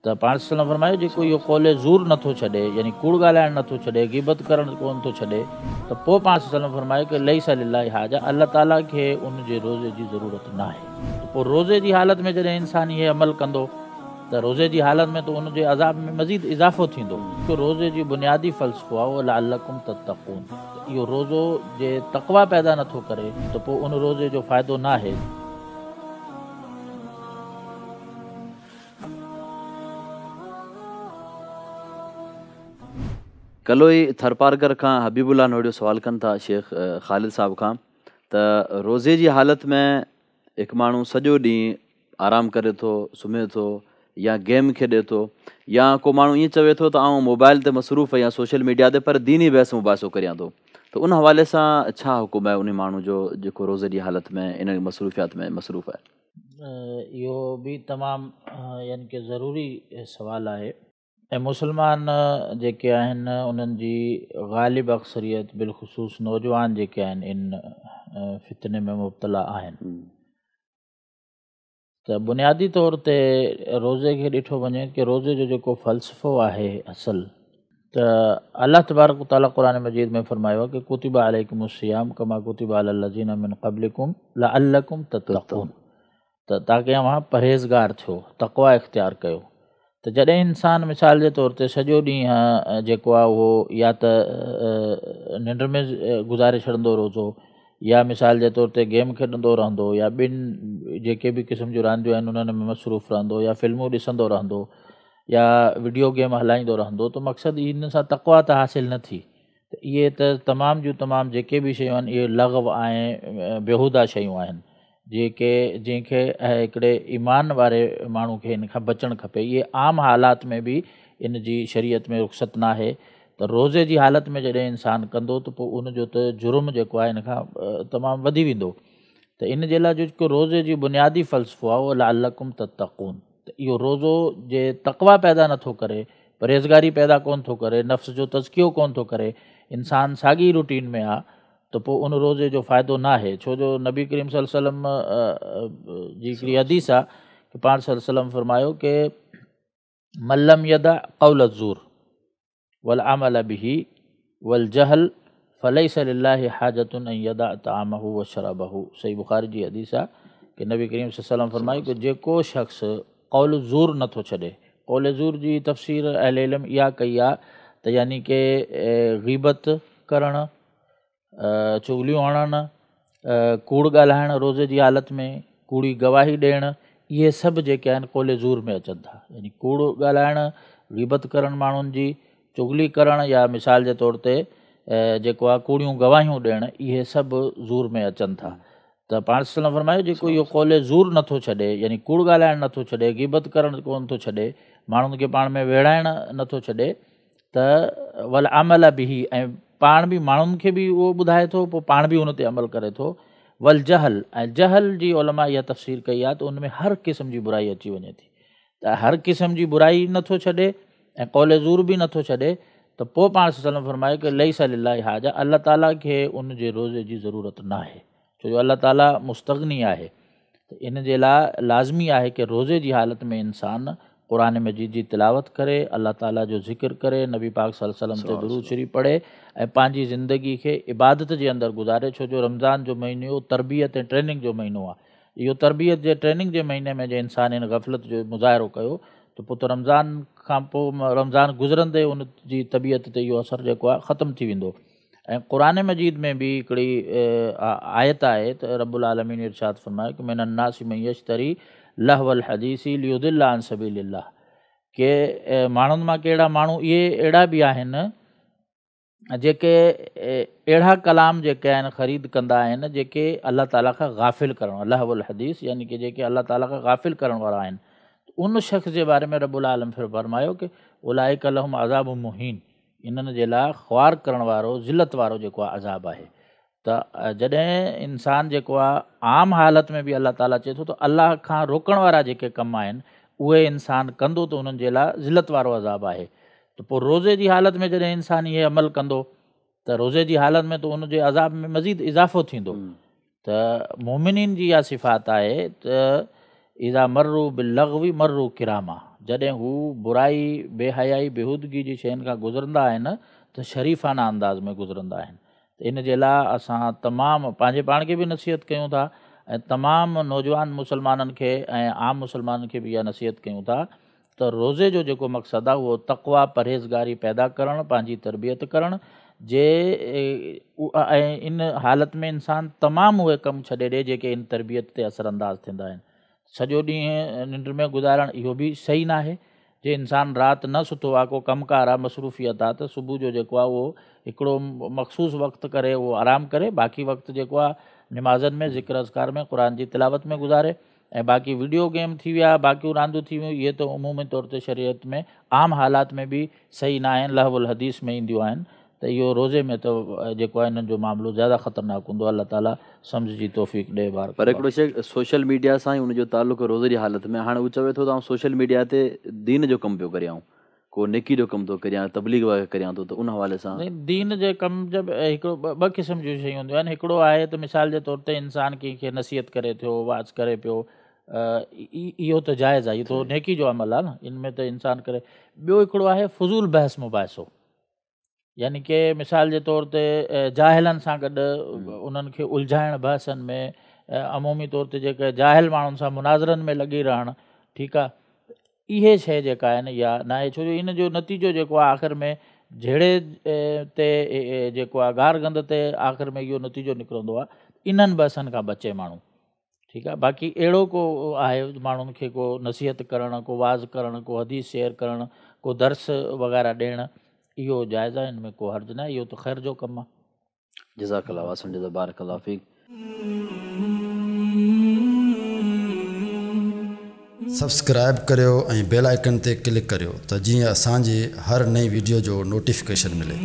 त पाण सल्लल्लाहु फरमायो जेको इहो कौले ज़ूर नथो छॾे, यानी कूड़ ॻाल्हाइणु नथो छॾे, ग़ीबत करणु कोन थो छॾे, त पोइ पाण सल्लल्लाहु फरमायो कि लैसा लिल्लाहि हाजा, अल्लाह ताला खे उन जे रोज़े जी ज़रूरत न आहे। त पोइ रोज़े जी हालत में जॾहिं इंसान इहे अमल कंदो त रोज़े जी हालत में त उनजे अज़ाब में मज़ीद इज़ाफ़ो थींदो। रोज़े जी बुनियादी फ़लसफ़ो आहे उहो लअल्लकुम तत्तक़ून, इहो रोज़ो जे तक़वा पैदा नथो करे त पोइ उन रोज़े जो फ़ाइदो न आहे। कल्ह ई थरपारकर खां हबीबुल्ला नोड़ियो सवाल कनि था शेख ख़ालिद साहब खां त रोज़े जी हालत में हिकु माण्हू सॼो ॾींहुं आराम करे थो, सुम्हे थो या गेम खेॾे थो, या को माण्हू ईअं चवे थो त आउं मोबाइल ते मसरूफ़ या सोशल मीडिया ते पर दीनी बहस मुबाहिसो करियां थो, त उन हवाले सां छा हुकुम आहे उन माण्हू जो जेको रोज़े जी हालत में इन मसरूफ़ियात में मसरूफ़ आहे? इहो बि तमामु यानी कि ज़रूरी सुवालु आहे ऐं मुस्लमान जेके आहिनि उन्हनि जी ग़ालिब अक्सरियत बिलख़ुसूस नौजवान जेके आहिनि इन फितने में मुब्तला आहिनि। त बुनियादी तौर ते रोज़े खे ॾिठो वञे कि रोज़े जो जेको फ़लसफ़ो आहे असल, त अल्लाह तबारक व तआला क़ुरान मजीद में फ़रमायो आहे कि कुतिबा अलैकुमुस्सियाम कमा कुतिबा अलल लज़ीना मिन क़ब्लिकुम लअल्लकुम तत्तक़ून, त ताकि अव्हां परहेज़गार थियो, तक़वा इख़्तियार कयो। त जॾहिं इंसानु मिसाल जे तौर ते सॼो ॾींहुं जेको आहे उहो या त निंड में गुज़ारे छॾंदो रोज़ो, या मिसाल जे तौर ते गेम खेॾंदो रहंदो, या ॿिनि जेके बि क़िस्म जूं रांदियूं आहिनि उन्हनि में मसरूफ़ रहंदो, या फिल्मूं ॾिसंदो रहंदो, या वीडियो गेम हलाईंदो रहंदो, त मक़सदु इन सां तक़वा त हासिलु न थी। त इहे त तमामु जूं तमामु जेके बि शयूं आहिनि इहे लग़व ऐं बेहूदा शयूं आहिनि जंहिंखे हिकिड़े ईमान वारे माण्हू खे इन खां बचणु खपे। इहे आम हालात में बि इन जी शरीयत में रुख़्सत न आहे। त रोज़े जी हालत में जॾहिं इंसानु कंदो त पोइ उनजो त जुर्म जेको आहे इन खां तमामु वधी वेंदो। त इन जे लाइ जेको रोज़े जी बुनियादी फ़लसफ़ो आहे उहो लअल्लकुम तत्तक़ून, त इहो रोज़ो जे तक़वा पैदा नथो करे, परहेज़गारी पैदा कोन थो करे, नफ़्स जो तज़कियो कोन थो करे, इंसानु साॻी रूटीन में आहे, त पोइ उन रोज़े जो फ़ाइदो न आहे। छो जो नबी करीम सल्लल्लाहु अलैहि वसल्लम जी हिकिड़ी हदीस आहे कि पाण सल्लल्लाहु अलैहि वसल्लम फरमायो कि मल्लम यदा क़ौल ज़ूर वल अमल बिही वल जहल फलैसा लिल्लाहि हाजतुन अन यदा तामहु व शराबहु। सही बुखारी जी हदीस आहे कि नबी करीम सल्लल्लाहु अलैहि वसल्लम फरमायो कि जेको शख़्स क़ौल ज़ूर नथो छॾे, क़ौल ज़ूर जी तफ़सीर अहले इल्म इहा कई आहे त यानी कि ग़ीबत करणु, चुगलियूं हणणु, कूड़ ॻाल्हाइणु रोज़े जी हालत में, कूड़ी गवाही ॾियणु, इहे सभु जेके आहिनि क़ौल ज़ूर में अचनि था। यानी कूड़ ॻाल्हाइणु, ग़ीबत करणु माण्हुनि जी, चुगली करणु, या मिसाल जे तौर ते जेको आहे कूड़ियूं गवाहियूं ॾियणु, इहे सभु ज़ूर में अचनि था। त पाण सल्लल्लाहु फरमायो जेको इहो क़ौल ज़ूर नथो छॾे, यानी कूड़ ॻाल्हाइणु नथो छॾे, ग़ीबत करणु कोन थो छॾे, माण्हुनि खे पाण में विड़ाइणु नथो छॾे, त वल अमल बिही, ऐं पाण बि माण्हुनि खे बि उहो ॿुधाए थो, पोइ पाण बि उन ते अमल करे थो। वल जहल, ऐं जहल जी उलमा इहा तफ़सीर कई आहे त उन में हर क़िस्म जी बुराई अची वञे थी। त हर क़िस्म जी बुराई नथो छॾे ऐं क़ौल ज़ूर बि नथो छॾे, त पोइ पाण सल्लल्लाहु फरमायो कि लैसा लिल्लाहि हाजा, अल्लाह ताला खे उन जे रोज़े जी ज़रूरत न आहे, छो जो अल्लाह ताला मुस्तग़नी आहे। त इन जे लाइ लाज़मी आहे कि रोज़े जी हालत में इंसानु क़ुरान मजीद जी तिलावत करे, अल्लाह ताला जो ज़िक्र करे, नबी पाक सल्लल्लाहु अलैहि वसल्लम ते दुरूद शरीफ़ पढ़े ऐं पंहिंजी ज़िंदगी खे इबादत जे अंदरि गुज़ारे। छो जो रमज़ान जो महीनो तरबियत ऐं ट्रेनिंग जो महीनो आहे। इहो तरबियत जे ट्रेनिंग जे महीने में जे इंसानु इन ग़फ़लत जो मुज़ाहिरो कयो त पोइ त रमज़ान खां पोइ रमज़ान गुज़रंदे उन जी तबियत ते इहो असरु जेको आहे ख़तमु थी वेंदो। ऐं क़ुरान मजीद में बि हिकिड़ी आयत आहे त रब्बुल आलमीन इरशाद फरमायो कि मिनन नासि मन यश्तरी लहवल हदीसी लियुदिल्ला अन सबीलिल्लाह, के माण्हुनि मां कहिड़ा माण्हू इहे अहिड़ा बि आहिनि जेके अहिड़ा कलाम जेके आहिनि ख़रीद कंदा आहिनि जेके अल्लाह ताला खां गाफ़िल करणु, लहवल हदीस यानी कि जेके अल्लाह ताला खां गाफ़िल करण वारा आहिनि। उन शख़्स जे बारे में रब्बुल आलम फरमायो कि उलाइका लहुम अज़ाब मुहीन, इन्हनि जे लाइ ख़्वार करण वारो, ज़िलत वारो जेको आहे अज़ाब आहे। त जॾहिं इंसानु जेको आहे आम हालत में बि अल्लाह ताला चए थो त अल्लाह खां रोकण वारा जेके कम आहिनि उहे इंसानु कंदो त उन्हनि जे लाइ ज़िलत वारो अज़ाब आहे। त पोइ रोज़े जी हालत में जॾहिं इंसानु इहे अमल कंदो त रोज़े जी हालत में त उनजे अज़ाब में मज़ीद इज़ाफ़ो थींदो। त मोमिनीन जी इहा सिफ़ात आहे त इज़ा मर्रू बिल लग़वी मर्रू किरामा, जॾहिं हू बुराई बेहयाई बेहूदगी जी शयुनि खां गुज़रंदा आहिनि त शरीफ़ाना अंदाज़ में गुज़रंदा आहिनि। त इन जे लाइ असां तमामु पंहिंजे पाण खे बि नसीहत कयूं था ऐं तमामु नौजवान मुस्लमाननि खे ऐं आम मुस्लमाननि खे बि इहा नसीहत कयूं था त रोज़े जो जेको मक़सदु आहे उहो तक़वा परहेज़गारी पैदा करणु, पंहिंजी तरबियत करणु जे ऐं इन हालति में इंसानु तमामु उहे कमु छॾे ॾिए जेके इन तरबियत ते असरअंदाज़ थींदा आहिनि। सॼो ॾींहुं निंड में गुज़ारणु इहो बि सही नाहे। जे इंसानु राति न सुतो आहे, को कमुकार आहे, मसरूफ़ियत आहे, त सुबुह जो जेको आहे उहो हिकिड़ो मख़सूसु वक़्तु करे उहो आरामु करे, बाक़ी वक़्तु जेको आहे निमाज़नि में ज़िक्र अज़कार में क़ुर जी तिलावत में गुज़ारे। ऐं बाक़ी वीडियो गेम थी विया, बाक़ियूं रांदियूं थी वियूं, इहे त उमूमी तौर ते शरीयत में आम हालात में बि सही न आहिनि, लहवुल हदीस में ईंदियूं आहिनि। त इहो रोज़े में त जेको आहे इन्हनि जो मामिलो ज़्यादा ख़तरनाक हूंदो आहे। अलाह ताला सम्झ जी तौफ़ीक़ ॾे ॿार। पर हिकिड़ो शइ सोशल मीडिया सां ई उनजो तालुक़ु रोज़े जी हालति में, हाणे हू चवे थो त आउं सोशल मीडिया ते दीन जो कमु पियो करियां, को नेकी जो कमु थो करियां, तबलीग वग़ैरह करियां थो, त उन हवाले सां दीन जे कम जब हिकिड़ो ॿ क़िस्म जूं शयूं हूंदियूं आहिनि। हिकिड़ो आहे त मिसाल जे तौर ते इंसानु कंहिंखे नसीहत करे थियो, वाज़ करे पियो, इहो त जाइज़ आहे, इहो त नेकी जो अमल आहे न, इन में त इंसानु करे। ॿियो हिकिड़ो आहे फज़ूल बहस मुबाहिसो, यानी कि मिसाल जे तौर ते जाहिलनि सां गॾु उन्हनि खे उलझाइण बहसनि में, अमूमी तौर ते जेके जाहिल माण्हुनि सां मुनाज़रनि में लॻी रहणु, ठीकु आहे, इहे शइ जेका आहे न इहा न आहे। छो जो इन जो नतीजो जेको आहे आख़िर में जहिड़े ते जेको आहे गार गंद ते आख़िर में इहो नतीजो निकिरंदो आहे, इन्हनि बहसनि खां बचे माण्हू, ठीकु आहे। बाक़ी अहिड़ो को आहे माण्हुनि खे को नसीहत करणु, को वाज़ करणु, को हदीस शेयर करणु, को दर्स वग़ैरह ॾियणु, इहो जाइज़ आहे, हिन में को हर्ज न आहे, इहो त ख़ैर जो कमु आहे। जज़ाकल्लाह वासिम जज़ा बारकल्लाह फ़ीक। सब्सक्राइब करियो ऐं बेल आइकन ते क्लिक करियो त जीअं असांजी हर नई वीडियो जो नोटिफिकेशन मिले।